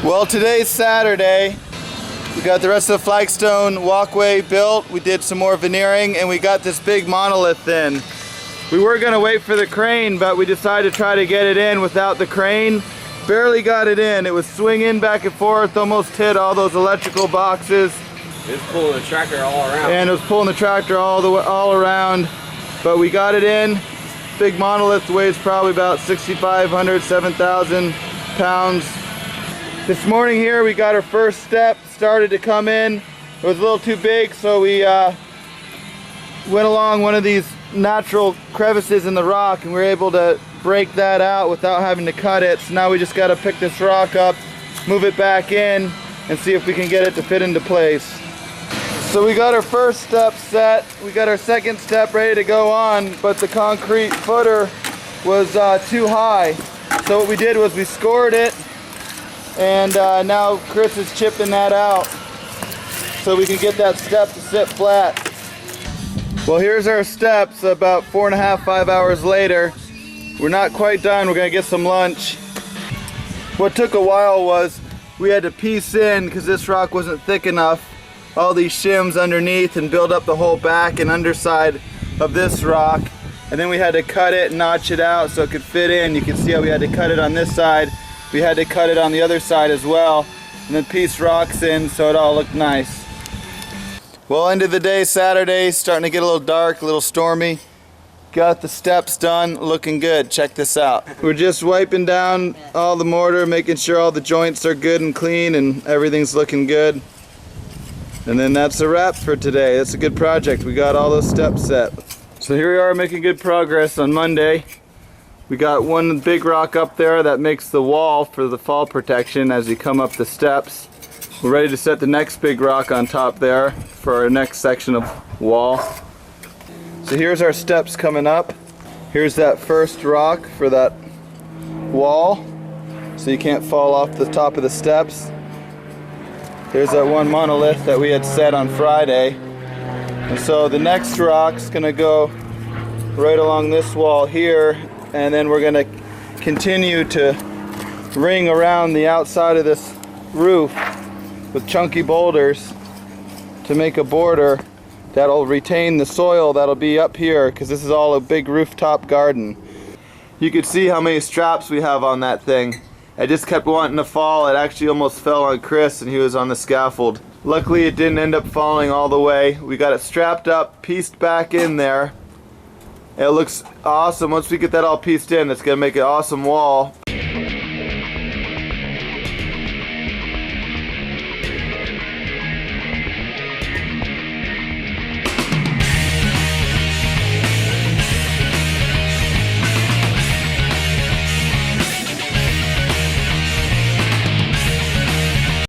Well, today's Saturday. We got the rest of the flagstone walkway built. We did some more veneering and we got this big monolith in. We were gonna wait for the crane, but we decided to try to get it in without the crane. Barely got it in. It was swinging back and forth, almost hit all those electrical boxes. It was pulling the tractor all around. And it was pulling the tractor all around. But we got it in. Big monolith weighs probably about 6,500, 7,000 pounds. This morning here we got our first step started to come in. It was a little too big, so we went along one of these natural crevices in the rock and we were able to break that out without having to cut it. So now we just got to pick this rock up, move it back in, and see if we can get it to fit into place. So we got our first step set, we got our second step ready to go on, but the concrete footer was too high. So what we did was we scored it, and now Chris is chipping that out so we can get that step to sit flat. Well, here's our steps about 4.5, 5 hours later. We're not quite done, we're gonna get some lunch. What took a while was we had to piece in, because this rock wasn't thick enough, all these shims underneath and build up the whole back and underside of this rock. And then we had to cut it and notch it out so it could fit in. You can see how we had to cut it on this side. We had to cut it on the other side as well. And then piece rocks in so it all looked nice. Well, end of the day, Saturday, starting to get a little dark, a little stormy. Got the steps done, looking good. Check this out. We're just wiping down all the mortar, making sure all the joints are good and clean and everything's looking good. And then that's a wrap for today. That's a good project. We got all those steps set. So here we are making good progress on Monday. We got one big rock up there that makes the wall for the fall protection as you come up the steps. We're ready to set the next big rock on top there for our next section of wall. So here's our steps coming up. Here's that first rock for that wall, so you can't fall off the top of the steps. There's that one monolith that we had set on Friday. And so the next rock's gonna go right along this wall here, and then we're gonna continue to ring around the outside of this roof with chunky boulders to make a border that'll retain the soil that'll be up here, because this is all a big rooftop garden. You could see how many straps we have on that thing. I just kept wanting to fall. It actually almost fell on Chris and he was on the scaffold. Luckily it didn't end up falling all the way. We got it strapped up, pieced back in there. It looks awesome. Once we get that all pieced in, it's gonna make an awesome wall.